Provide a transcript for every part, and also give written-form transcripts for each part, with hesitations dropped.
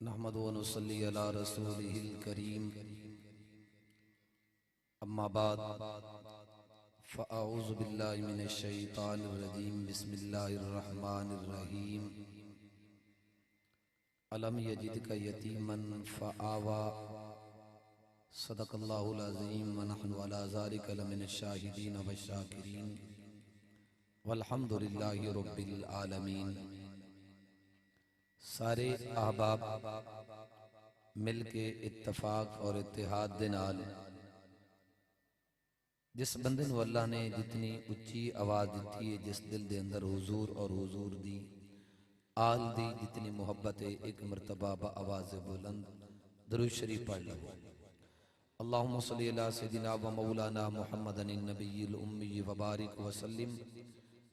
नहमदु व नुसल्ली अला रसूलिहिल करीम। अम्मा बाद फ़अऊज़ु बिल्लाहि मिनश शैतानिर रजीम। बिस्मिल्लाहिर रहमानिर रहीम। अलम यजिदका यतीमन फ़आवा। सदक़ल्लाहुल अज़ीम व नहनु अला ज़ालिका लमिनश शाहिदीन व शाकिरीन वल्हम्दुलिल्लाहि रब्बिल आलमीन। सारे अहबाब मिल के इत्तफाक और इत्तिहाद दे नाल जिस बंदे नूं अल्लाह ने जितनी उच्ची आवाज़ दी है, जिस दिल दे अंदर हुजूर और हुजूर दी आल दी जितनी मोहब्बत है, एक मरतबा आवाज़ बुलंद दरूद शरीफ पढ़ लो। अल्लाहुम्मा सल्ली अला सय्यिदिना व मौलाना मुहम्मदिन नबिय्यिल उम्मी व बारिक व सल्लिम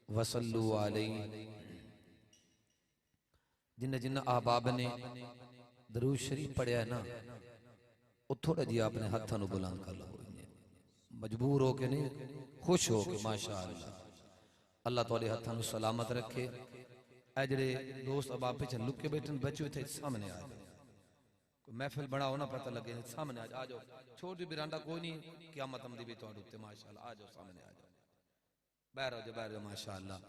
व सल्लु अलैहि। जिन्हें जिन्हें अहबाब ने दरूद शरीफ पढ़िया है ना, वो थोड़ा जी अपने हाथों को बुलंद कर लो। मजबूर हो के नहीं, खुश हो के माशा अल्लाह। अल्लाह तुहाडे हाथों को सलामत रखे। ऐ जेड़े दोस्त अहबाब पीछे लुक के बैठे बच्चे इत्थे सामने आ जाओ। कोई महफिल बनाओ ना, पता लगे सामने आ जाओ। छोटी बिरांडा कोई नहीं, क़यामत आमदी भी तुहाडे उत्ते माशाअल्लाह। आ जाओ सामने आ जाओ, बाहर हो जाओ माशाअल्लाह।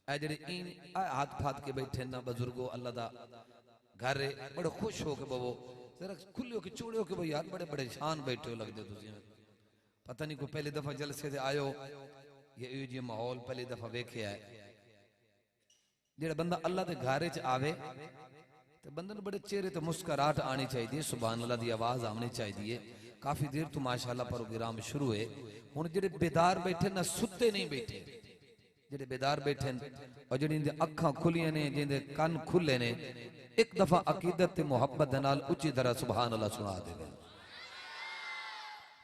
ऐ जेड़े इन हाथ फात के बैठे ना बुजुर्गो, अल्लाह दा घर है, बड़े खुश हो के बवो, जरा खुले हो के चौड़े हो के भाई यार, बड़े बड़े शान बैठे हो लगदे तुसीं। पता नहीं कोई पहली दफा जलसे से आयो ये जी माहौल पहली दफा वेख्या है। जेड़ा बंदा अल्लाह के घर च आवे तो बंदे बड़े चेहरे तो मुस्कुराहट आनी चाहिए, सुभान अल्लाह की आवाज आनी चाहिए। काफी देर तो माशाअल्लाह प्रोग्राम शुरू है। हुण जेड़े बेदार बैठे ना, सुते नहीं बैठे, जेड़े बेदार बैठे और जिन्हें अखां खुलियां ने, जिन्हें कन खुले ने, एक दफा अकीदत ते मुहब्बत दे नाल उच्ची तरह सुभान अल्लाह सुना दे।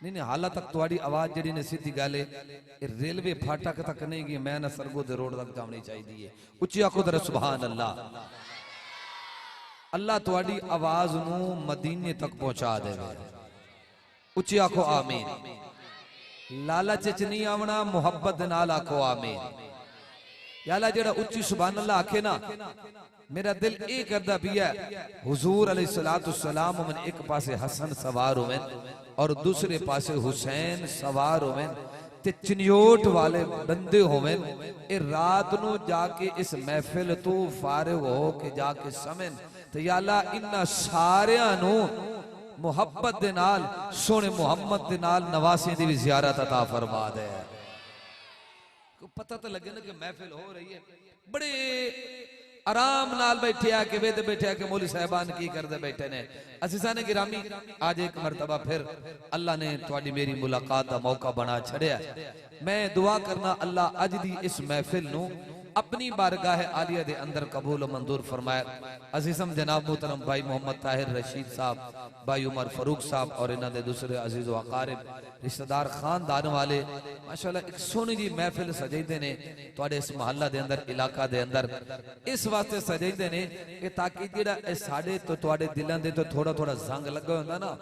नहीं नहीं, हाल तक तुम्हारी आवाज जी ने सीधी गल है, रेलवे फाटक तक नहीं गई, मैं ना सरगो दे रोड तक जानी चाहिए। उच्ची आखो तरह सुभान अल्लाह। अल्लाह तुम्हारी आवाज नू मदीने तक पहुंचा दे। उच्ची आखो आमीन। लालच च नहीं आवना, मुहब्बत दे नाल आखो आमीन। याला जेड़ा उच्ची सुभान अल्लाह आखे ना, मेरा दिल ये करदा पिया हुजूर अलैहिस्सलाम मन एक पासे हसन सवार होवे और दूसरे पासे हुसैन सवार होवे ते चिन्योट वाले बंदे होवे। ए रात नु जाके इस महफिल तो फारिग हो के जाके समन ते याला इन्ना सारियां नु मुहब्बत दे नाल सोने मुहम्मद दे नाल नवासी दी भी ज़ियारत अता फरमा दे। पता तो लगे ना कि महफिल हो रही है। बड़े आराम नाल बैठे आके वेद बैठे आके मौली साहबान की करते बैठे ने। असीसा ने गिरामी आज एक मरतबा फिर अल्लाह ने थोड़ी मेरी मुलाकात का मौका बना छड़िया। मैं दुआ करना अल्लाह अज दी इस महफिल नू अपनी बारगाह आलिया दे अंदर कबूल मंजूर फरमाए। अजीजम जनाब मोहतरम भाई मोहम्मद ताहिर रशीद साहब, भाई उमर फरूक साहब और इन्हों के दूसरे अजीज व अकारिब रिश्तेदार खानदान वाले माशाअल्लाह एक सोहनी जी महफिल सजाइंदे ने तुहाडे इस महल्ला दे अंदर, इलाका दे अंदर। इस वास्ते सजाइंदे ने कि ताकि जेड़ा साडे तो तुहाडे दिलां दे तो थोड़ा थोड़ा जंग लगा हुंदा ना,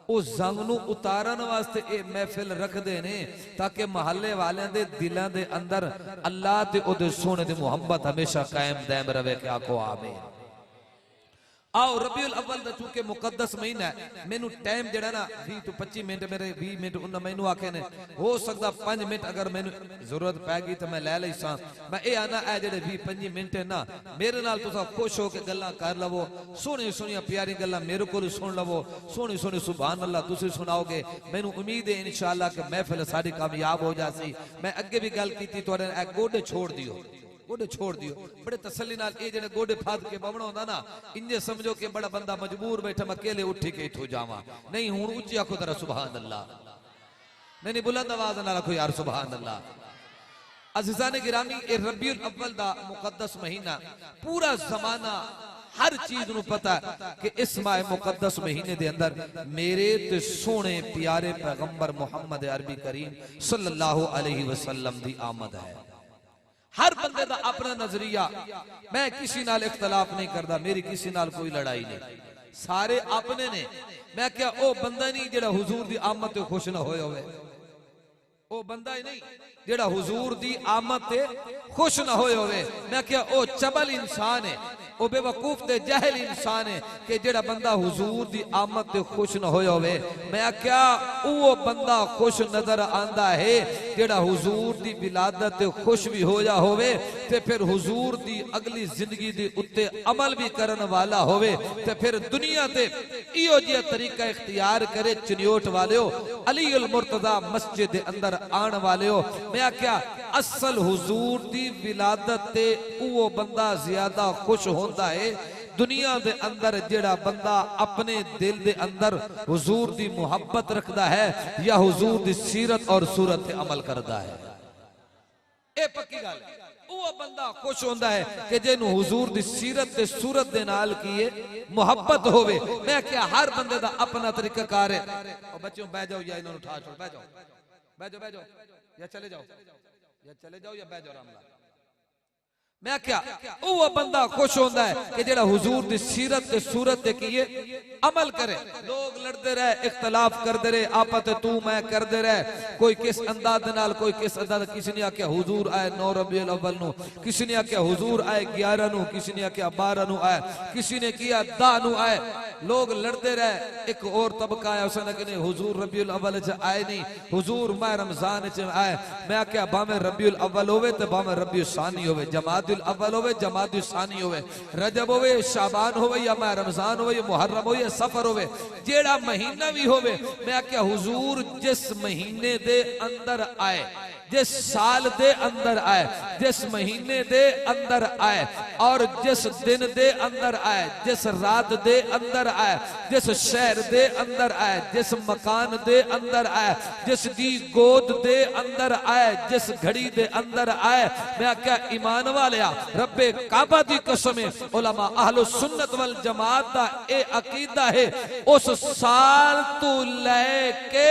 उस जंग नू उतारन वास्ते ये महफिल रखते ने ताकि महल्ले वाले दे दिलां दे अंदर अल्लाह ते ओदे सोने दी मुहब्बत हमेशा कायम दायम रहे। क्या आखो आमीन। आओ रबीउल अव्वल दा चूंकि मुकद्दस महीना है, मैनू टाइम जेड़ा ना 20 तो 25 मिनट मेरे 20 मिनट उन्हें मैनू आखे ने, हो सकता 5 मिनट अगर मैनू जरूरत पैगी तो मैं ले लई सा। मैं ये आना है जेड़े 20-25 मिनट है ना, मेरे नाल तुसा खुश हो के गल्लां कर लवो, सोहनी सोहनी प्यारी गल्लां मेरे को सुन लवो, सोहनी सोहनी सुभान अल्लाह तुसी सुनाओगे। मैनू उम्मीद है इंशाअल्लाह कि महफिल सारी कामयाब हो जासी। मैं अगे भी गल कीती, तुहाडे गोडे छोड़ दियो, गोडे छोड़ दियो। बड़े तसल्ली नाल ये जेड़े गोडे फाद के बवणा होंदा ना, इंजे समझो कि बड़ा बंदा मजबूर बैठा, मैं अकेले उठ के इथों जावां नहीं। हुण उच्ची आखो जरा सुभान अल्लाह। नहीं नहीं, बुलंद आवाज ना रखो यार सुभान अल्लाह। अज़ीज़ान गिरामी, ए रबीउल अव्वल दा मुकद्दस महीना, पूरा जमाना हर चीज नू पता कि इस माह मुकद्दस महीने दे अंदर मेरे ते सोने प्यारे पैगंबर मुहम्मद अरबी करीम सल्लल्लाहु अलैहि वसल्लम दी आमद है। हर बंदे दा अपना नजरिया, मैं किसी नाल इख्तलाफ नहीं करता, मेरी किसी नाल कोई लड़ाई नहीं, सारे अपने ने। मैं क्या ओ बंदा नहीं जेड़ा हुजूर दी आमद ते खुश ना होए होवे, ओ बंदा ही नहीं जेड़ा हुजूर दी आमद ते खुश ना होए होवे। मैं क्या ओ चबल इंसान है, ओ ਉਹ ਬੇਵਕੂਫ ਤੇ ਜਾਹਿਲ इंसान है कि जेड़ा बंदा हुजूर दी आमद ते खुश न होया होवे। मैं आख्या वो बंदा खुश नजर आंदा है जेड़ा हुजूर दी विलादत ते खुश भी होया होवे ते फिर हुजूर दी अगली जिंदगी दे उत्ते अमल भी करन वाला होवे ते फिर दुनिया ते इहो जिहा तरीका इख्तियार करे। चनियोट वालियो, अली उल मुर्तजा मस्जिद दे अंदर आण वालियो, मैं आख्या असल हुजूर दी विलादत ते वो बंदा ज्यादा खुश होंदा है दुनिया दे अंदर जेड़ा बंदा अपने दिल दे अंदर हुजूर दी मुहब्बत रखदा है या हुजूर दी सीरत और सूरत पे अमल करदा है। ए पक्की गल वो बंदा खुश होंदा है कि जेनु हुजूर दी सीरत ते सूरत दे नाल कीए मुहब्बत होवे। मैं क्या हर बंदे दा अपना तरीका कार है। और बच्चों बैठ जाओ या इन्होंने उठा छोड़, बैठ जाओ बैठ जाओ या चले जाओ या बैठ जाओ रामला। मैं क्या वो बंदा खुश होंदा है कि जेड़ा हुजूर दी सीरत ते सूरत ते कीए अमल करे। लोग लड़ते रहे, इख्तलाफ करते रहे, आपस तू मैं करते रहे, कोई किस अंदाज नाल कोई किस अंदाज। किसी ने आख्या हुजूर आए 9 रबीउल अव्वल नु, किसी ने आख्या हुजूर आए 11 नु, किसी ने आख्या 12 नु आए, किसी ने किया 10 नु आए। लोग लड़ते रहे। एक और तबका आया उसने कि हुजूर रबीउल अव्वल च आए नहीं, हुजूर माह रमजान च आए। मैं आख्या भावे रबीउल अव्वल होवे ते भावे रबीउल सानी होवे, जमातुल अव्वल होवे जमातुल सानी होवे, रजब होवे शाबान होवे या माह रमजान होवे या मुहर्रम होवे या सफर होवे, जेड़ा महीना भी होवे। मैं क्या हुजूर जिस महीने दे अंदर आए, जिस साल दे अंदर आए, जिस महीने दे अंदर आए और जिस दिन दे अंदर आए, जिस रात दे अंदर आए, जिस शहर दे अंदर आए, जिस मकान दे अंदर आए, जिस दी गोद दे अंदर आए, जिस घड़ी दे अंदर आए। मैं क्या ईमान वालिया रब्बे काबा दी कसम है, उलमा अहलु सुन्नत वल जमात दा ए अकीदा है उस साल तो लेके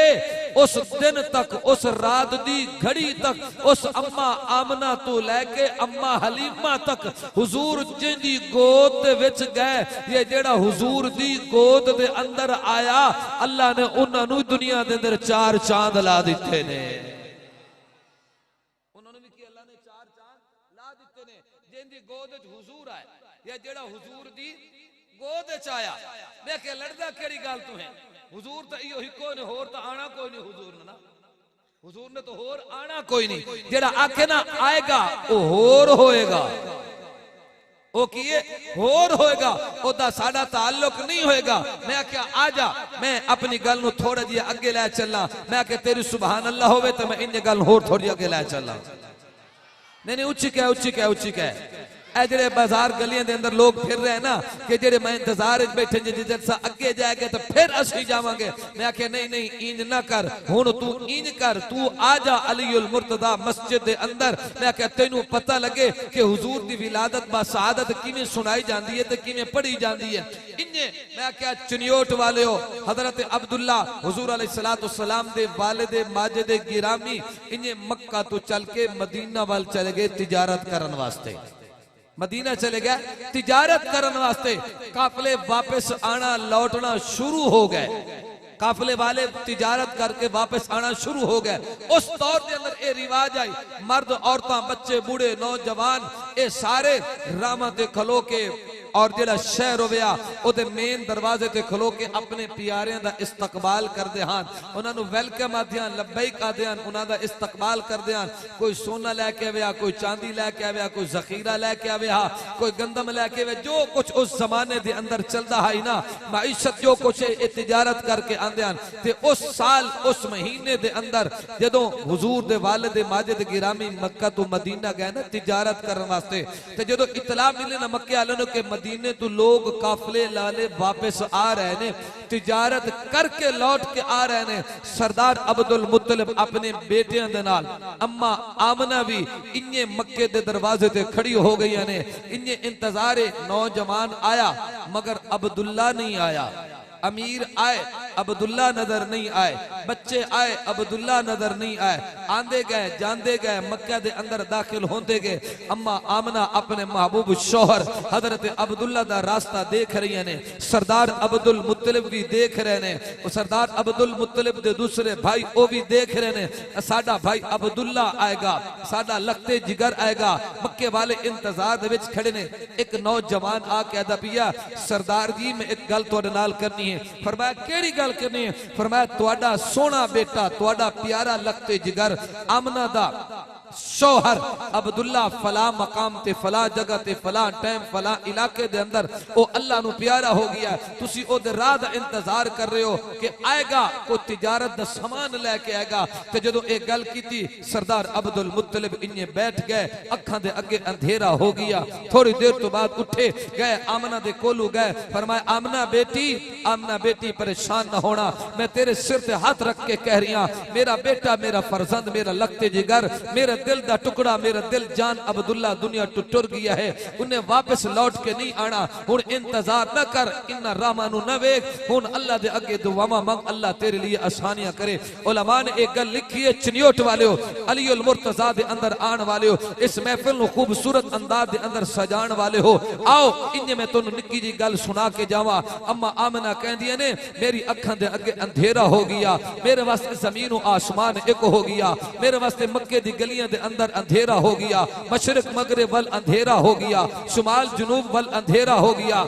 उस दिन तक, उस रात दी घड़ी तक, उस अम्मा आमना तो लेके अम्मा हलीमा तक हुजूर जिंदी गोद दे विच गए। ये जेड़ा हुजूर दी गोद दे अंदर आया अल्लाह ने उन्होंने दुनिया दे अंदर 4 चांद ला दिते ने। उन्होंने भी की अल्लाह ने 4 चांद ला दिते ने जिंदी गोद विच हुजूर आए या जेड़ा हुजूर दी गोद विच आया। मैं के लड़दा केड़ी गल तू है, हुजूर तो इहो हिको ने, होर तो आना कोई नहीं हुजूर ने ना, हुजूर ने तो होर आना कोई नहीं। जेड़ा आखे ना आएगा वो होर होएगा, वो किए होर होएगा, ओदा साडा ताल्लुक नहीं होएगा। मैं क्या आजा मैं अपनी गल नु थोड़ा जी अगे लै चलना। मैं के तेरी सुभान अल्लाह होवे तो मैं इन गल होर थोड़ी अगे लै चलना। नहीं उच्ची कह उच्ची कह उच्ची कह। ए जेड़े बाजार गलियां दे अंदर लोग फिर रहे ना कि जेड़े मैं इंतजार विच बैठे जिस अगे जाएगा तो फिर असी जावांगे। मैं आखे नहीं नहीं इंज ना कर, हुण तू इंज कर, तू आ जा अलीउल मुर्तजा मस्जिद दे अंदर। मैं आखे तैनू पता लगे कि हुजूर दी विलादत बा सआदत किवें सुनाई जांदी है ते किवें पढ़ी जांदी है। इन्ने मैं आख्या चनियोट वालियो हजरत अब्दुल्ला हुजूर अलैहिस्सलातु वस्सलाम दे वालिद माजिद गिरामी इन्ने मक्का तो चल के मदीना वाल चले गए तिजारत करन वास्ते। मदीना चले गए तिजारत करने वास्ते। काफले वापस आना लौटना शुरू हो गए, काफले वाले तिजारत करके वापस आना शुरू हो गए। उस दौर के अंदर ये रिवाज आई, मर्द औरतां बच्चे बूढ़े नौजवान ये सारे रामा ते खलो के और जेड़ा शहर होया ओदे मेन दरवाजे ते खलो के अपने प्यारियां दा इस्तकबाल करदे हां, उन्हां नु वेलकम आदे हां, लब्बैक आदे हां, उन्हां दा इस्तकबाल करदे हां। कोई सोना लेके आया, कोई चांदी लेके आया, कोई जखीरा लेके आया, कोई गंदम लेके आया, जो कुछ उस जमाने दे अंदर चलदा है ना माईशत जो कुछ है तिजारत करके आंदे हां। ते उस साल उस महीने दे अंदर जदों हुजूर दे वालिद माजिद गिरामी मक्का तो मदीना गए ना तिजारत करने वास्ते, ते जदों इतला मिले ना मक्के वालों ने कि मदीने तो लोग काफले लाले वापस आ रहे ने, तिजारत करके लौट के आ रहे ने। सरदार अब्दुल मुत्तलिब अपने बेटियां दे नाल अम्मा आमना भी इन्ने मक्के दे दरवाजे ते खड़ी हो गई ने। इन्ने इंतजारे नौजवान आया मगर अब्दुल्ला नहीं आया, अमीर आए अब्दुल्ला नजर नहीं आए। बच्चे आए अब्दुल्ला नजर नहीं आए, आंदे गए जांदे गए, मक्का दे अंदर दाखिल होंदे गए। अम्मा आमना अपने महबूब शोहर हजरत अब्दुल्ला दा रास्ता देख रही ने, सरदार अब्दुल मुत्तलिब भी देख रहे ने, सरदार अब्दुल मुत्तलिब दे दूसरे भाई वो भी देख रहे ने, साडा भाई अब्दुल्ला आएगा, साडा लगते जिगर आएगा। मक्के वाले इंतजार दे विच खड़े ने। एक नौजवान आके आदा पिया सरदार जी मैं एक गल तुहाडे नाल करनी है। फरमाया केड़ी गल करनी है? फरमाया तुहाडा सोना बेटा, तुहाडा प्यारा लगते जिगर आमना दा शोहर अब्दुल्ला फला मकाम ते फला जगह ते फला टाइम फला इलाके दे अंदर ओ अल्लाह नु प्यारा हो गया। तुसी ओदे राह दा इंतजार कर रहे हो कि आएगा कोई तिजारत दा सामान लेके आएगा। ते जदों ए गल कीती सरदार अब्दुल मुत्तलिब इन्ने बैठ गए, अखां दे अगे अंधेरा हो गया। थोड़ी देर तो बाद उठे गए, आमना दे कोलू गए, फरमाया आमना बेटी परेशान ना होना, मैं तेरे सिर ते हाथ रख के कह रही हूं मेरा बेटा, मेरा फरजंद, मेरा लगते जिगर, मेरा दिल दा टुकड़ा, मेरा दिल जान अब्दुल्ला दुनिया टू टुर गया है, उन्हें वापस लौट के नहीं आना। हुन इंतजार न कर, इन्ना रामानु न वेख, हुन अल्लाह दे अगे दुआवां मंग, अल्लाह तेरे लिए आसानियां करे। उलमा ने एक गल लिखी है, चनियोट वाले हो, अली उल मुर्तजा दे अंदर आने वाले हो, इस महफिल नु खूबसूरत अंदाज दे अंदर सजाने वाले हो, आओ इन्ने मैं तुहानू निक्की जी गल सुना के जावा। अम्मा आमना कहंदियां ने मेरी अखां दे अगे अंधेरा हो गया, मेरे वास्ते जमीन आसमान एक हो गया, मेरे वास्ते मक्के दी गलियां दे अंदर अंधेरा हो गया, मशरिक मगरिब वल अंधेरा हो गया, शुमाल जुनूब वल अंधेरा हो गया।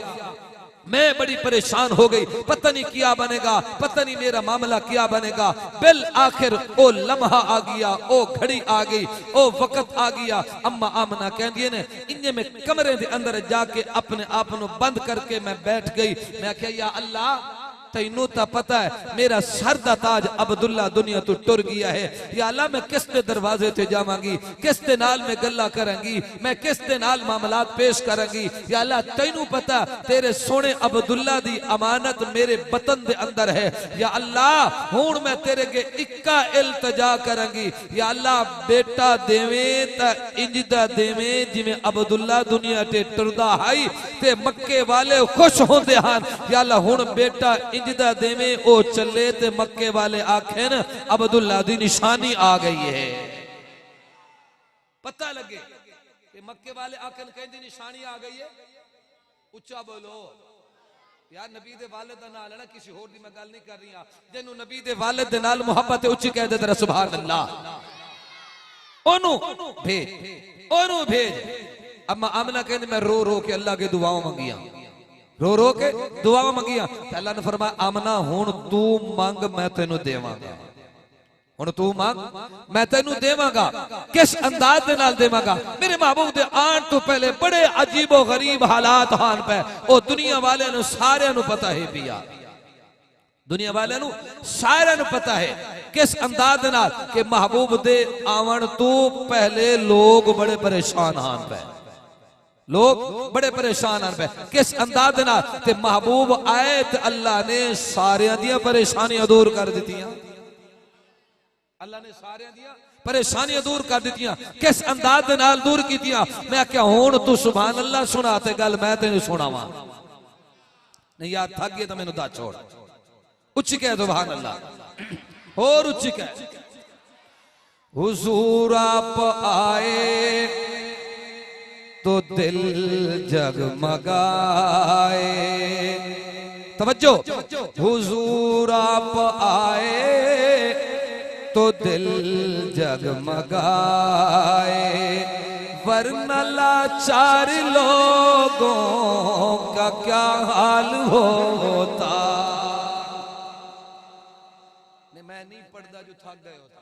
मैं बड़ी परेशान हो गई, पता नहीं क्या बनेगा, पता नहीं मेरा मामला क्या बनेगा। बिल आखिर ओ लम्हा आ गया, ओ घड़ी आ गई, ओ वक्त आ गया। अम्मा आमना कहंदी ने इन्ने में कमरे दे अंदर जाके अपने आप को बंद करके मैं बैठ गई। मैं क्या या अल्लाह तैनू ता पता है मेरा सर दा ताज अब्दुल्ला दुनिया तो टुर गया है, या अल्लाह मैं किस दे दरवाजे ते जावांगी, किस दे नाल मैं गल्ला करांगी, मैं किस दे नाल मामलात पेश करांगी। या अल्लाह तैनू पता तेरे सोने अब्दुल्ला दी अमानत मेरे वतन दे अंदर है। या अल्लाह हुण मैं तेरे के इक्का इल्तिजा करांगी, या अल्लाह बेटा देवें ता इंज दा देवें जिवें अब्दुल्ला दुनिया ते टुरदा है ते मक्के वाले खुश होंदे हन। या अल्लाह हुण बेटा इंजदा देवे ओ चले ते मक्के वाले आखेन अब्दुल्ला दी निशानी आ गई है। पता लगे कि मक्के वाले आखेन कहंदी निशानी आ गई है। उच्चा बोलो यार, नबी दे वालिद दा नाल है ना, किसी होर दी मैं गल नहीं कर रही। जिन्नू नबी दे वालिद दे नाल मोहब्बत है उच्ची कह दे तेरा सुभान अल्लाह, ओनू भेज। अम्मा आमना कहंदी मैं रो रो के अल्लाह के दुआओं मंगियां, रो रो के दुआ मंगिया। अल्लाह ने फरमाया आमना हुण तू मंग मैं तेनू देवांगा, हुण तू मंग मैं तेनू देवांगा। किस अंदाज दे नाल देवांगा? मेरे महबूब दे आन तो पहले बड़े अजीबो गरीब हालात हान पे, ओ दुनिया वाले नु सारे नु पता है पिया, दुनिया वाले नु सारे नु पता है किस अंदाज दे नाल कि महबूब दे आवन तो पहले लोग बड़े परेशान हान पे, लोग बड़े परेशान हैं। किस अंदाज नाल ते महबूब आए ते अल्लाह ने सारियां दियां परेशानियां दूर कर दित्तियां, अल्लाह ने सारियां दियां परेशानियां दूर कर दित्तियां। किस अंदाज नाल दूर कीतियां? मैं क्या हुण तू सुभान अल्लाह सुना ते गल मैं तेनू सुनावां? नहीं यार थक गए तो मैनू दा छोड़, उच्ची कह सुभान अल्लाह, और उच्ची कह। हुजूर आप आए तो दिल जगमगाए, तवज्जो, हुजूर आप आए तो दिल जगमगाए, वरना लाचार लोगों का क्या हाल होता। मैं नहीं पढ़ता जो थक गए होता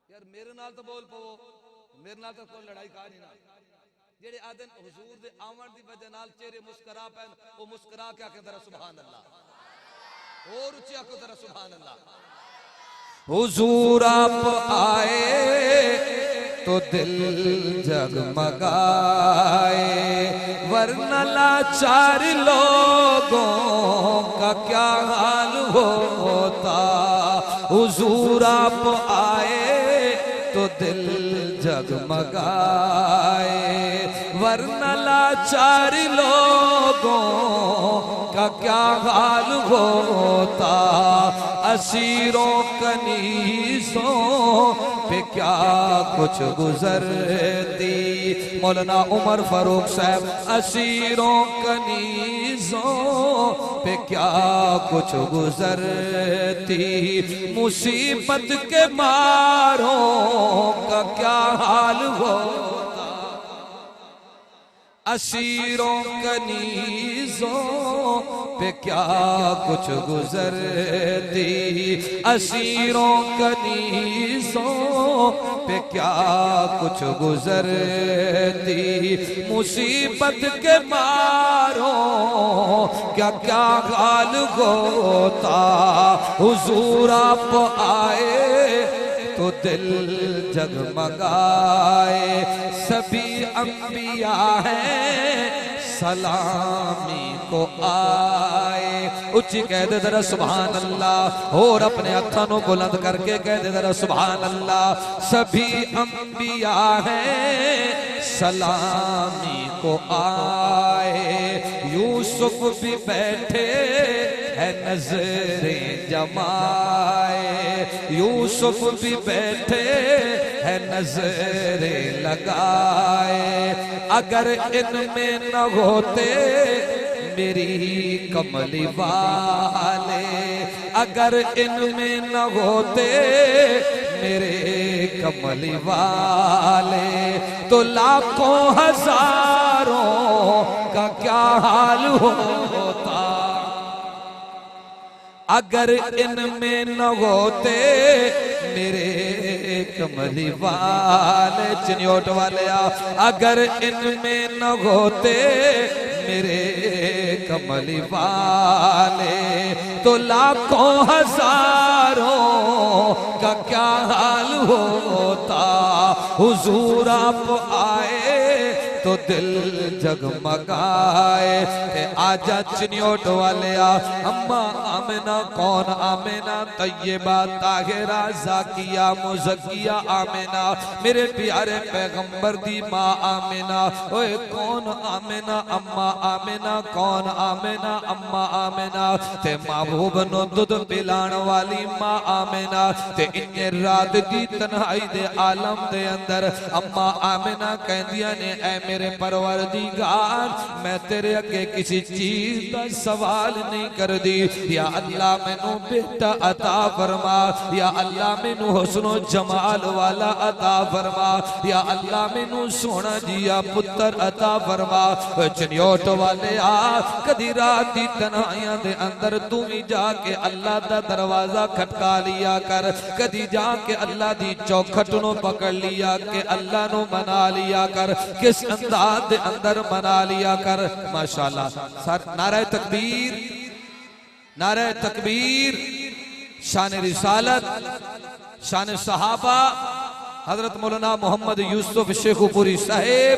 यार, मेरे नाल तो बोल पवो, मेरे नाल तो कोई लड़ाई का नहीं ना। जेड़े आदन हुजूर दे आवन दी वजह नाल चेहरे मुस्कुरा पैन, ओ मुस्कुरा के आके जरा सुभान अल्लाह, और ऊंची आके जरा सुभान अल्लाह। हुजूर आप आए तो दिल जगमगाए, वरना लाचार लोगों का क्या हाल होता। हुजूर आप आए तो दिल जगमगाए, वरना लाचार लोगों का क्या हाल होता, असीरों कनीसों पे क्या कुछ गुजरती। मौलाना उमर फारूक साहब, असीरों कनीसों पे क्या कुछ गुजरती, मुसीबत के मारों का क्या हाल होता, असीरों कनीजों पे क्या कुछ गुजरती, असीरों कनीजों पे क्या कुछ गुजरती, मुसीबत के मारों क्या क्या हाल होता। हुजूर आप आए तो दिल जगमगाए, सभी अंबिया हैं सलामी को आए। उच्ची कह दे जरा सुभान अल्लाह, और अपने हथों बुलंद करके कह दे जरा सुभान अल्लाह। सभी अंबिया हैं सलामी को आए, यूसुफ भी बैठे है नजरें जमाए, यूसुफ भी बैठे है नजरें लगाए। अगर इनमें न होते मेरी कमली वाले, अगर इनमें न होते मेरे कमली वाले, तो लाखों हजारों का क्या हाल होता। अगर इनमें न होते मेरे कमली वाले, चिन्योट वाले आ, अगर इनमें न होते मेरे कमली वाले, तो लाखों हजारों का क्या हाल होता। हुजूर आप आए तो दिल जगमगाए। आजा चिन्योट वाले आ, अम्मा आमिना कौन आमिना, तैयबा ताहिरा जाकिया मुज़क्किया आमिना, मेरे प्यारे पैगंबर दी माँ आमिना। ओए कौन आमिना, अम्मा आमिना, कौन आमिना, अम्मा आमिना, ते महबूब नो दुध पिलाण वाली माँ आमिना। ते इन्ने रात दी तन्हाई दे आलम दे अंदर अम्मा आमिना कहंदियां ने, ऐ मेरे परवरदिगार मैं तेरे अगे किसी चीज का सवाल नहीं कर दी, या अल्लाह मैनू बेटा अता फरमा, या अल्लाह मैनू हुस्नो जमाल वाला अता फरमा, या अल्लाह मैनू सोना जिया पुत्र अता फरमा। चिन्योट वाले आ, कदी रात दी तन्हाइयां दे अंदर तू भी जाके अल्लाह दा दरवाजा खटका लिया कर, कदी जाके अल्लाह दी चौखट नो पकड़ लिया के अल्लाह नो मना लिया कर, किस अंदाज दे अंदर मना लिया कर। माशाअल्लाह, सर नारे तकबीर, नारे तकबीर। शान रिसालत, शान सहाबा हजरत मौलाना मोहम्मद यूसुफ शेखुपुरी साहेब,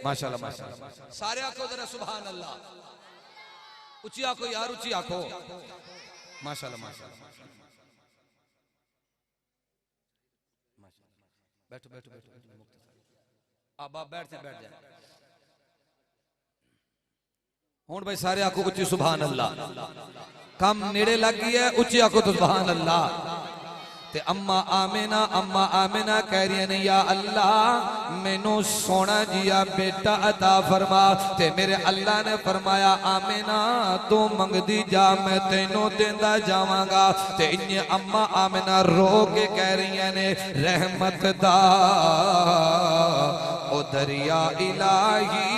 माशाअल्लाह माशाअल्लाह। सारे आखो जरा सुभान अल्लाह, ऊंची आखो यार, ऊंची आखो, माशाअल्लाह माशाअल्लाह। बैठो बैठो बैठो, अब आप बैठ जाए। हुण भाई सारे आखो उच्ची सुभान अल्लाह, कम नेड़े लग गई है, उच्ची आखो तो सुभान अल्लाह। ते अम्मा आमिना कह रही ने, या अल्लाह मैनू सोना जिया बेटा अता फरमा। ते मेरे अल्लाह ने फरमाया, आमिना तू मंगदी जा मैं तेनों देंदा जावांगा। ते इन्ने अम्मा आमिना रो के कह रही ने, रहमत दा ओ दरिया इलाही,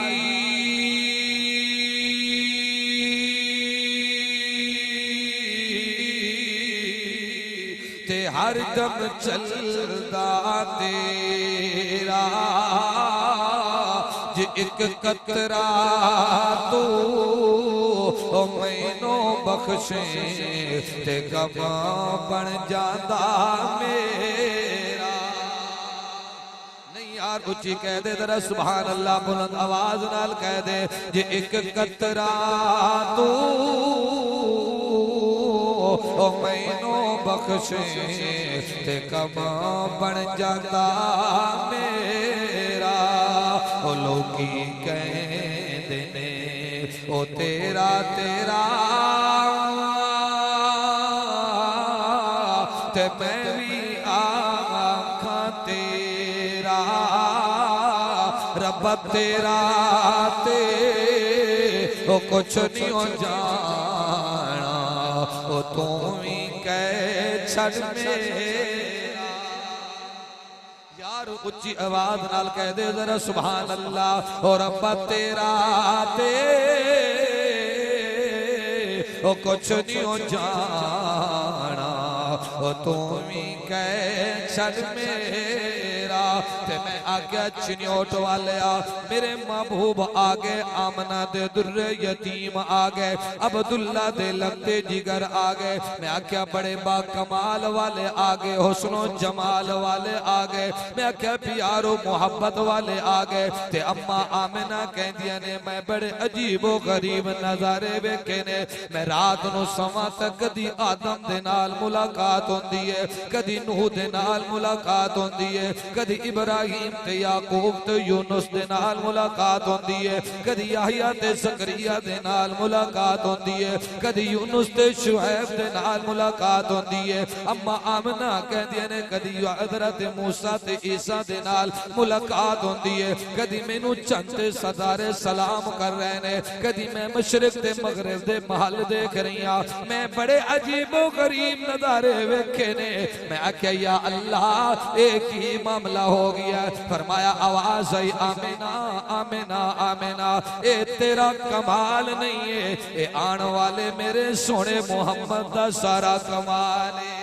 हर दम चलदा तेरा, जे एक कतरा तू मैनू बख्शे, ते गवा बन जांदा मेरा। नहीं यार, उच्ची कह दे जरा सुभान अल्लाह, बुलंद आवाज नाल कह दे, जे एक कतरा तू मैनू बख्शे, ते कमा बन जाता मेरा। ओ लोकी कहते ने ओ तेरा तेरा ते मैं भी आखा तेरा रब तेरा ते ओ कुछ नहीं हो जाना ओ तू भी कह छड़ मेरा यार उच्ची आवाज नाल कह दे जरा सुभान अल्लाह और रब्बा तेरा ते ओ कुछ नहीं हो जाना ओ तू भी कह छड़ मेरा ते मैं आज्ञा चिन्योट वालिया मेरे महबूब आ गए आमना दे दुर्रे यतीम आ गए अब्दुल्ला दे लंदे जिगर आ गए मैं आख्या बड़े बा कमाल वाले आ गए हुस्नो जमाल वाले आ गए मैं आख्या प्यारो मोहब्बत वाले आ गए ते अम्मा आमिना कहदियां ने मैं बड़े अजीबो गरीब नजारे वेखे ने मैं रात नु सवा तक कदी आदम दे नाल मुलाकात होंदी है कदी नूह दे नाल मुलाकात होंदी है कदी इब्राहिम ते याकूब ते यूनुस दे नाल मुलाकात होंदी है कदी याहिया ते ज़करिया दे नाल मुलाकात होंदी है कदी यूनुस ते शुएब दे नाल मुलाकात होंदी है अम्मा आमना कहदियां ने कदी हज़रत मूसा ते ईसा दे नाल मुलाकात होंदी है कदी मैनू चंद ते सदारे सलाम कर रहे ने कदी मैं मशरिक ते मगरिब दे महल देख रही हां मैं बड़े अजीबो गरीब नजारे वेखे ने मैं आख्या या अल्लाह एक ही मामला हो गया फरमाया आवाज आई आमिना आमिना आमिना ए तेरा कमाल नहीं है ए आने वाले मेरे सोने मोहम्मद दा सारा कमाल है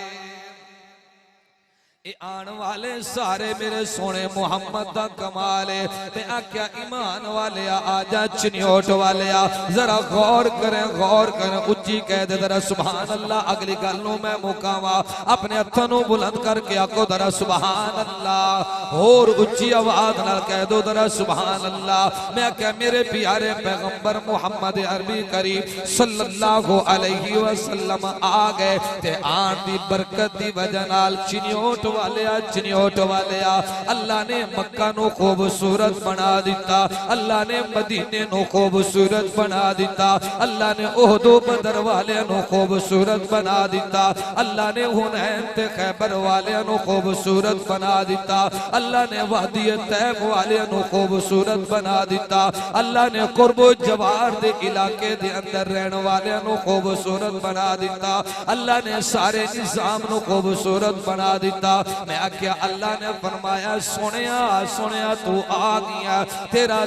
ए आने वाले सारे मेरे सोने मोहम्मद दा कमाल है मैं आख्या ईमान वाले आजा चिन्योट वाले जरा गौर करें उच्ची कह दे जरा सुभान अल्लाह अगली गल नूं मैं मुकावा अपने हत्थां नूं बुलंद करके आखो जरा सुभान अल्लाह और उच्ची आवाज नाल कह दो जरा सुभान अल्लाह मैं आख्या मेरे प्यारे पैगंबर मुहम्मद अरबी करीम सल्लल्लाहु अलैहि वसल्लम आ गए ते आन दी बरकत दी वजह नाल चिन्योट चिन्योट वाले अल्लाह ने मक्का नो खूबसूरत बना दिता अल्लाह ने मदीने नो खूबसूरत बना दिता अल्लाह ने ओहदो बदर वाले नो खूबसूरत बना दिता अल्लाह ने हुनैन ते खैबर वाले नो खूबसूरत बना दिता अल्लाह ने वादी तैब वाले नो खूबसूरत बना दिता अल्लाह ने कुर्बो जवार दे इलाके दे अंदर रहने वाले नो खूबसूरत बना दिता अल्लाह ने सारे निजाम नो खूबसूरत बना दिता मैं आख्या अल्लाह ने फरमाया सोनिया सोनिया तू आ गया तेरा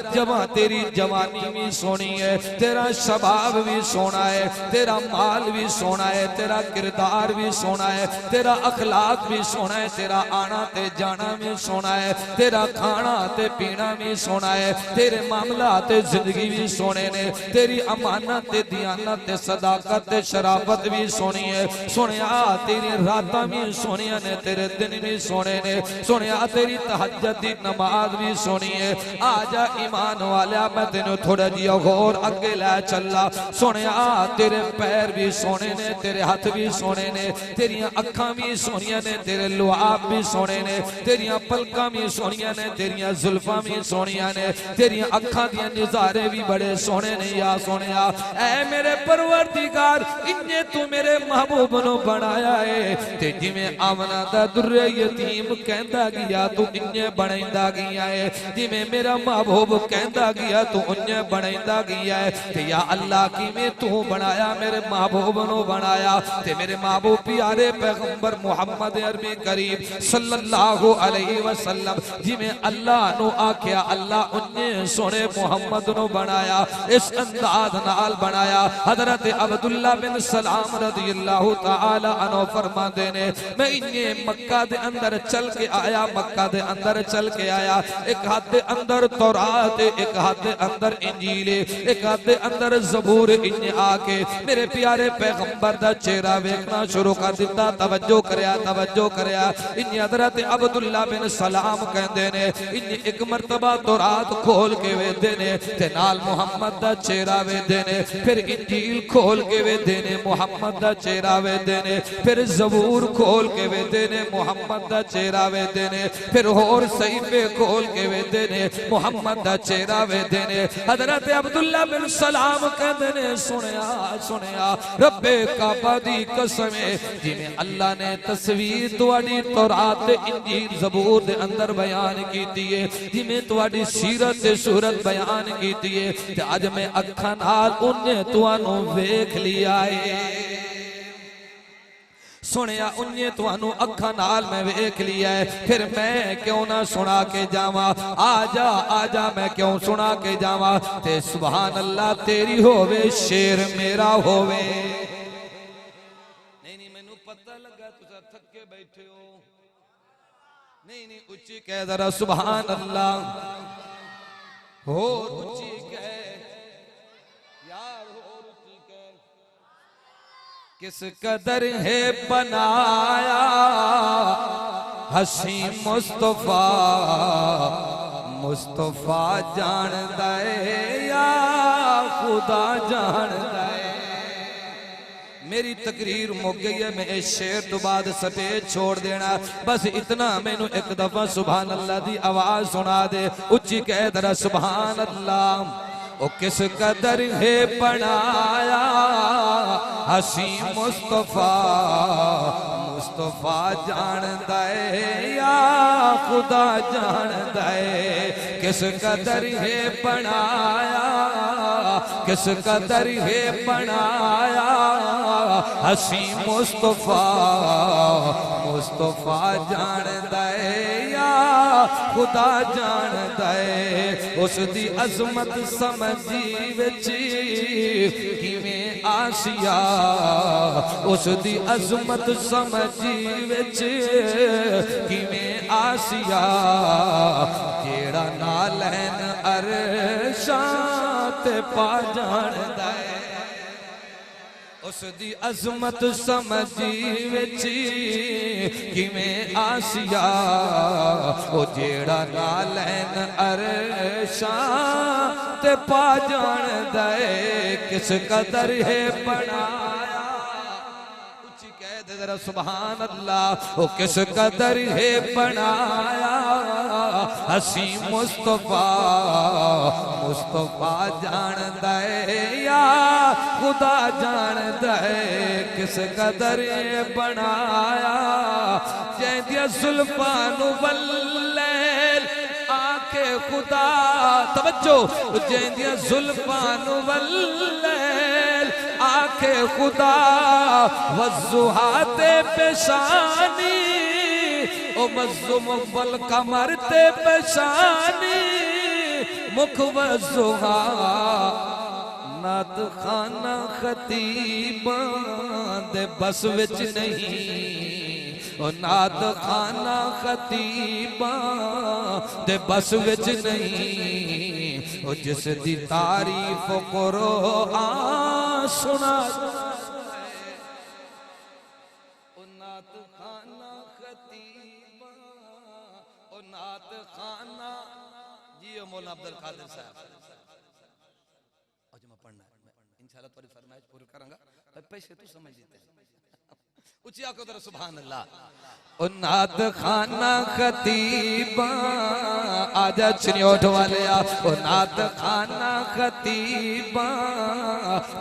तेरी जवानी भी सोनी है तेरा शबाब भी सोना है तेरा माल भी सोना है तेरा किरदार भी सोना है तेरा अखलाक भी सोना है तेरा आना ते जाना भी सोना है तेरा खाना ते पीना भी सोना है तेरे मामला ते जिंदगी भी सोने ने तेरी अमानत ते दियानत ते सदाकत ते शराफत भी सोनी है सोनिया तेरी रातां भी सोनिया ने तेरे दिन भी सोने ने सोनिया तेरी तहज्जुद दी नमाज भी सोनी है आजा ईमान वाला मैं तेनू थोड़ा जिया गौर अगे लै चला सोनिया तेरे पैर भी सोने ने तेरे हाथ भी सोने ने तेरियां अखां भी सोनिया ने तेरे लुआब भी सोने ने तेरियां पलकां भी सोनिया ने तेरियां जुल्फां भी सोनिया ने तेरियां अखां दियां नज़ारे भी बड़े सोने ने या सोनिया ऐ मेरे परवरदिगार इन्ने तू मेरे महबूब नु बनाया है ते जिवें आमना दा दुर्रे यतीम कहंदा गया तू इन्ने बनैंदा गया है जिवें मेरा महबूब कहंदा गया तू उन्ने बनैंदा गया है ते या अल्लाह किवें तू बनाया मेरे महबूब नु बनाया ते मेरे महबूब प्यारे पैगंबर मुहम्मद अरबी करीम सल्लल्लाहु अलैहि वसल्लम जिवें अल्लाह नु आख्या अल्लाह उन्ने सोने मुहम्मद नु बनाया इस अंदाज नाल बनाया हजरत अब्दुल्ला बिन सलाम रज़ियल्लाहु तआला अन्हु फरमाते ने मैं इन्ने मक्का दे अंदर चल के आया मक्का दे अंदर चल के आया एक हाथ दे अंदर तौरात एक हाथ दे अंदर इंजील एक हाथ दे अंदर ज़बूर इन्ने आके मेरे प्यारे पैगंबर दा चेहरा देखना शुरू कर दिता तवज्जो करया इन्ने हज़रत अब्दुल्ला बिन सलाम कहंदे ने इन्ने एक मरतबा तौरात खोल के वेदे ने ते नाल मुहम्मद दा चेहरा वेदे ने फिर इंजील खोल के वेदे ने मुहम्मद दा चेहरा वेदे ने फिर ज़बूर खोल के वेदे ने मुहम्मद दा चेहरा वेंदे ने, फिर होर सहीफे खोल के वेंदे ने मुहम्मद दा चेहरा वेंदे ने। हजरत अब्दुल्ला बिन सलाम कहंदे ने सुनिया सुनिया रब्बे काबा दी कसम है, जिवें अल्लाह ने तस्वीर तुहाडी तौरात इंजील ज़बूर दे अंदर बयान कीती है, जिवें तुहाडी सीरत ते सूरत बयान कीती है, ते अज मैं अखां नाल उन्ने तुहानू वेख लिया है। सुनिया उन्ने तुहानू अखां नाल मैं वेख लिया है, फिर मैं क्यों ना सुना के जावा। आजा आजा मैं क्यों सुना के जावा, ते सुभान अल्लाह तेरी होवे शेर मेरा होवे। नहीं नहीं मैनू पता लगा तुसा थके बैठे हो। नहीं नहीं उच्ची कह जरा सुभान अल्लाह, हो उच्ची कह यार, हो उच्ची कह। किस कदर है बनाया हसी मुस्तफा, मुस्तफा जानदा है या खुदा जानदा है। मेरी तकरीर मुक गई है, मैं इस शेर तो बाद स्टेज छोड़ देना। बस इतना मैनू एक दफा सुभान अल्लाह दी आवाज सुना दे, उच्ची कह दरा सुभान अल्लाह। ओ किस कदर है बनाया हसी मुस्तफा, मुस्तफा जानदा है या खुदा जानदा है। किस कदर है बनाया, किस कदर है बनाया हसी मुस्तफा, मुस्तफा जानदा है या खुदा जानदा है। उस दी अजमत समझी विच किवें आसिया, उस दी अजमत समझी विच किवें आसिया, जेड़ा नालैन अरशां ते पा जानदा है। उस दी अजमत समझी विच किवें आसिया, ओ जेड़ा नालैन अरशां ते पा जानदा है। किस कदर है बनाया, उच्ची कह दे जरा सुभान अल्लाह। ओ किस कदर है बनाया हसी मुस्तफा, मुस्तफा जानदा है या खुदा जानदा है। किस कदर बनाया जैदिया जुल्फां नू वल्लैल आके खुदा, तवज्जो, जैदिया जुल्फां नू वल्लैल आके खुदा, वज़ुहा ते पेशानी ओ मज़्ज़ुम वल कमर ते पेशानी, मुख वज़ुहा नात खाना खतीबां दे बस विच नहीं। ओ नात खाना खतीबां दे बस विच नहीं। ओ जिस दी तारीफ कुरान सुना, ओ नात खाना खतीबां, ओ नात खाना जी। मौलाना अब्दुल कादिर साहब इंशाल्लाह तुम्हारी फरमाइश पूरी करूंगा, पैसे तू समझ लेते हैं। उच्ची आंखों तरह सुभान अल्लाह। ओ नात खाना खतीबा आजा चिन्योट वाले आ, ओ नात खाना खतीबा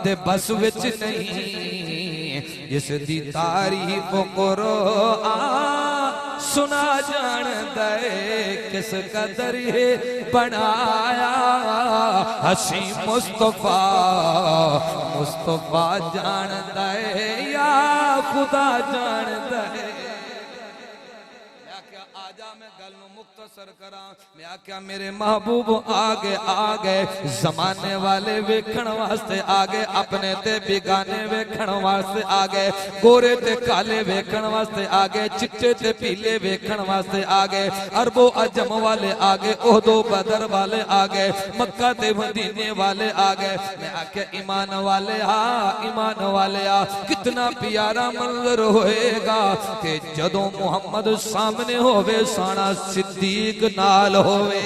दे बस विच नहीं, जिस दी तारीफ कुरान सुना जानदा है। किस कदर है बनाया हसी मुस्तफा, मुस्तफा जानदा है या खुदा जानदा है। आजा मैं गल नूं मुख्तसर करा। मैं आख्या मेरे महबूब आ गए जमाने वाले वेखण वास्ते आ गए, अपने ते बिगाने वेखण वास्ते आ गए, गोरे ते काले वेखण वास्ते आ गए, चिट्टे ते पीले वेखण वास्ते आ गए, अरबो अजम वाले आ गए, ओहदो बदर वाले आ गए, मक्का ते मदीने वाले आ गए। मैं आख्या ईमान वाले ईमान वाले आ, कितना प्यारा मंजर होएगा कि जदों मुहम्मद सामने होवे साना सिद्दीक नाल होवे।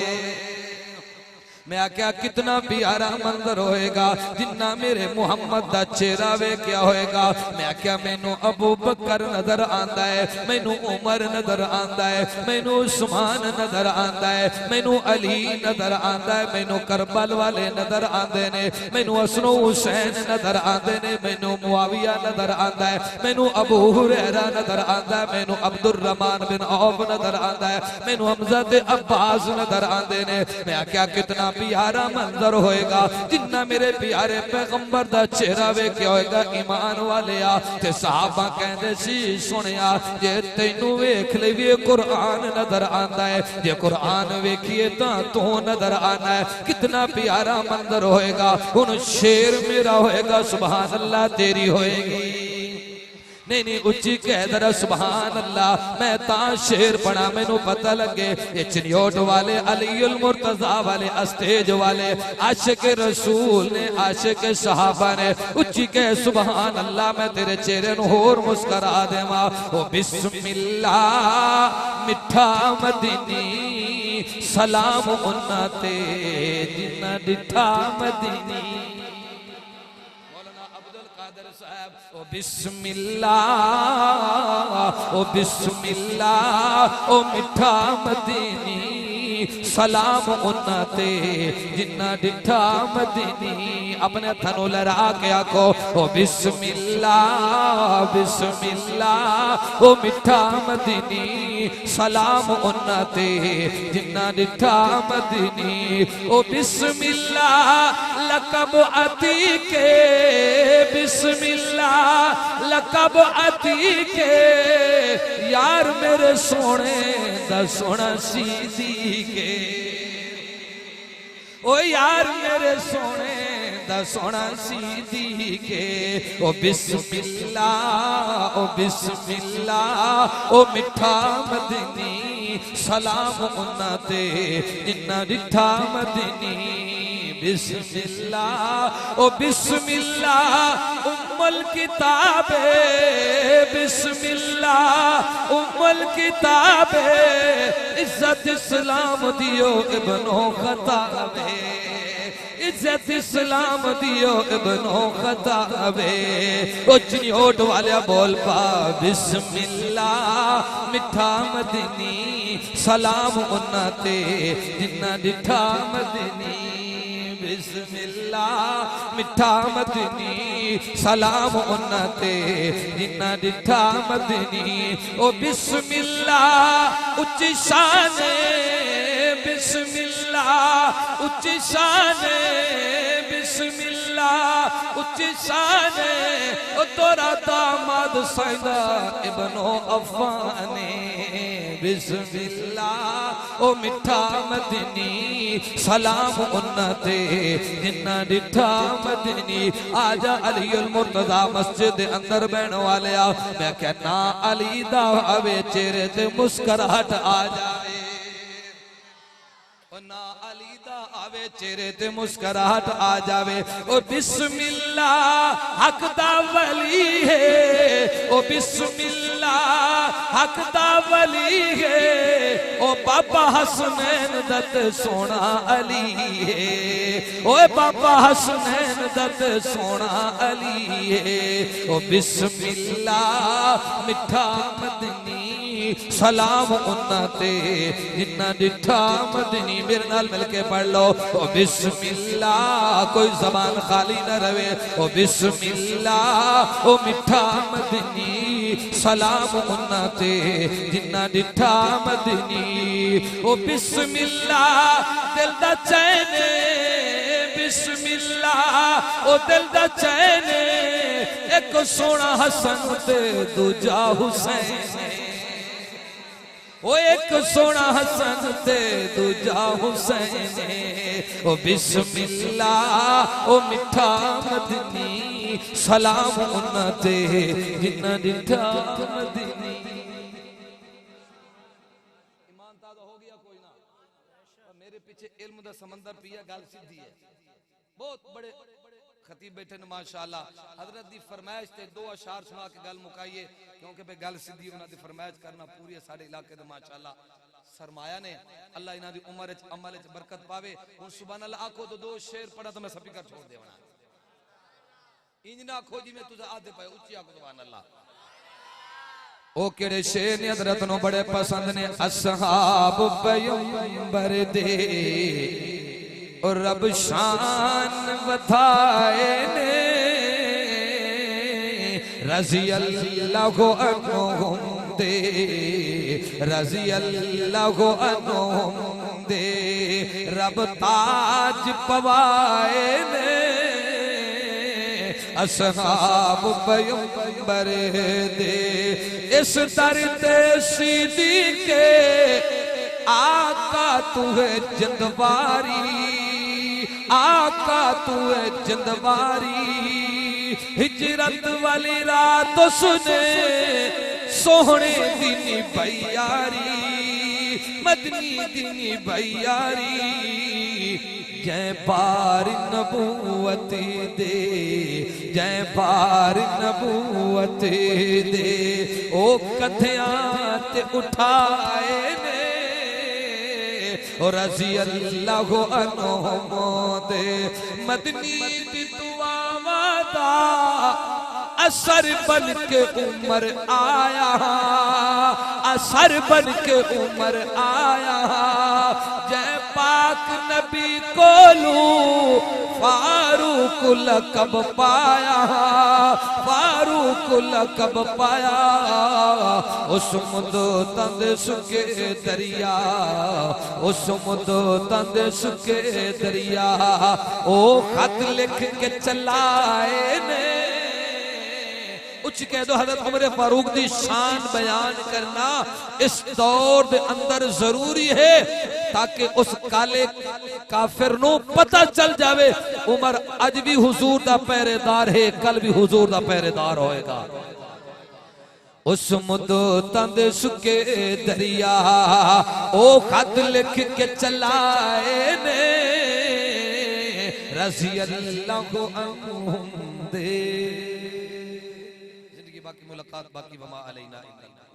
मैं आख्या कितना प्यारा मंजर होएगा जिन्ना मेरे मुहम्मद दा चेहरा वेख्या होएगा। मैं आख्या मैनू अबू बकर नजर आंदा है, मैनू उमर नजर आंदा है, मैनू उस्मान नजर आंदा है, मैनू अली नजर आंदा है, मैनू करबल वाले नजर आंदे ने, मैनू हसन हुसैन नजर आंदे ने, मैनू मुआविया नजर आंदा है, मैनू अबू हुरैरा नजर आंदा है, मैनू अब्दुर रहमान बिन औफ नजर आंदा है, मैनू हमजा ते अब्बास नजर आंदे ने। मैं आख्या कितना प्यारा मंजर होएगा जिन्ना मेरे प्यारे पैगंबर दा चेहरा वेख्या होएगा। ईमान वाले आ ते सहाबा कहंदे सी सुनिया जे तैनू वेख लईए कुरान नजर आंदा है, जे कुरान वेखिए तां तू नजर आना है। कितना प्यारा मंजर होएगा। हुन शेर मेरा होएगा सुभान अल्लाह तेरी होएगी। नहीं नहीं उच्ची कह दरा सुभान अल्लाह। मैं ता शेर पढ़ा मैनू पता लगे ये चिन्योट वाले अलीउल मुर्तजा वाले अस्तेज वाले आशिक रसूल ने आशिक सहाबा ने उच्ची कह सुभान अल्लाह। मैं तेरे चेहरे नू होर मुस्करा देवा। ओ बिस्मिल्लाह मिठा मदीनी सलाम उन्ना ते जिन्ना डिठा मदीनी। ओ बिस्मिल्लाह ओ बिस्मिल्लाह ओ मिठा मदीनी सलाम उन्ना ते जिन्ना डिठा मदीनी। अपने हथों लहरा के आखो ओ बिस्मिल्लाह बिस्मिल्लाह ओ मिठा मदीनी सलाम उन्ना ते जिन्ना डिठा मदीनी। ओ बिस्मिल्लाह लकब अतीके बिस्मिल्लाह लकब अतीके यार मेरे सोने दा सोना सीधी के। ओ यार मेरे सोने दा सोना सीधी के। ओ बिस्मिल्लाह ओ बिस्मिल्लाह ओ मिठा मदीनी सलाम उन्ना ते जिन्ना डिठा मदीनी। बिस्मिल्लाह ओ बिस्मिल्लाह उम्मुल किताबे बिस्मिल्लाह उम्मुल किताबे इज्जत इस्लाम दियो इब्नो खताबे इज्जत इस्लाम दियो इब्नो खताबे। ओ चिन्योट वाले बोल पा बिस्मिल्लाह मिठा मदीनी सलाम उन्ना ते जिन्ना डिठा मदीनी। बिस्मिल्लाह मिठा मदनी सलाम उन्ना ते जिन्ना डिठा मदनी। ओ बिस्मिल्लाह उच्ची शाने बिस्मिल्लाह उच्ची शाने बिस्मिल्लाह उच्ची शाने। ओ तोरा दामाद सैदा इब्नो अफ़्फ़ाने बिस्मिल्लाह ओ मिठा मदनी सलाम उन्ना ते जिन्ना डिठा मदनी। आजा अलीउल मुर्तजा मस्जिद अंदर बहन वाले आ। मैं कहना अली दा आवे चेहरे ते मुस्कुराहट आ जावे। ना अली दा आवे चेहरे ते मुस्कुराहट आ जावे। ओ बिस्मिल्लाह हक दा वली है ओ बिस्मिल्लाह हक दा वली है। ओ बाबा हसनैन दत्त सोना अली है ओ बाबा हसनैन दत्त सोना अली है। ओ बिस्मिल्लाह मिठा मदनी सलाम उन्ना ते जिन्ना डिठा मदनी। मेरे नाल मिलके पढ़ लो ओ बिस्मिल्लाह कोई जबान खाली न रहे। ओ बिस्मिल्लाह ओ मिठा मदनी सलाम उन्ना ते जिन्ना डिठा मदनी। ओ बिस्मिल्लाह दिल दा चैन बिस्मिल्लाह ओ दिल दा चैन। एक सोना हसन ते दूजा हुसैन। ओ एक सोना हसन ते दूजा हुसैन। ओ बिस्मिल्लाह ओ मिठा मदनी सलाम उन्ना ते जिन्ना डिठा मदनी। ईमान ताज़ा हो गया कोई ना। मेरे पीछे इल्म दा समंदर पिया गल सीधी है। बहुत बड़े खतीब बैठे ने माशाअल्लाह। हजरत दी फरमाइश ते दो अशार सुना के गल मुकाइए क्योंकि भाई गल सीधी उन्हां दी फरमाइश करना पूरी है साडे इलाके दे माशाअल्लाह सरमाया ने अल्लाह इन्हां दी उम्र च अमल च बरकत पावे। हुन सुभान अल्लाह आखो तो 2 शेर पढ़ा तो मैं स्पीकर छोड़ देवना। इंज ना आखो जिवें तुझे आदे पाए, उच्ची आखो सुभान अल्लाह। ओ केड़े शेर ने हजरत नु बड़े पसंद ने। असहाब पैगंबर दे और रब शान वधाए ने, रज़ी अल्लाहु अन्हुम दे, रज़ी अल्लाहु अन्हुम दे, रब ताज पवाए ने। असहाब पैगंबर दे इस दर ते सीधी के आका तू है जिंदवारी, आका तू है जिंदवारी। हिजरत वाली रात उसने सोहने दीनी भैयारी, मदनी दीनी भैयारी। जय बार नबूवत दे, जय बार नबूवत दे, ओ कथियां ते उठाए ने, और रज़ी अल्लाहु अन्हुम दे। मदनी दी दुआवां दा असर बन के उमर आया, असर बन के उमर आया। जय पाक नबी कोलू फारूक लक़ब पाया, फारूक लक़ब पाया। उस मुदो तंद सुके दरिया, उस मुदो तंद सुके दरिया, ओ खत लिख के चलाए ने। उच्च कह दो हज़रत उमर फारूक दी शान बयान करना इस दौर दे अंदर जरूरी है, ताकि उस काले काफिर नू पता चल जावे उमर अज भी हुजूर दा पहरेदार है, कल भी हुजूर दा पहरेदार होएगा। उस मुदो तंद सुके दरिया, ओ खत लिख के चलाए ने, रज़ी अल्लाहु अन्हुम दे। जिंदगी बाकी मुलाकात बाकी, वमा अलैना इल्ला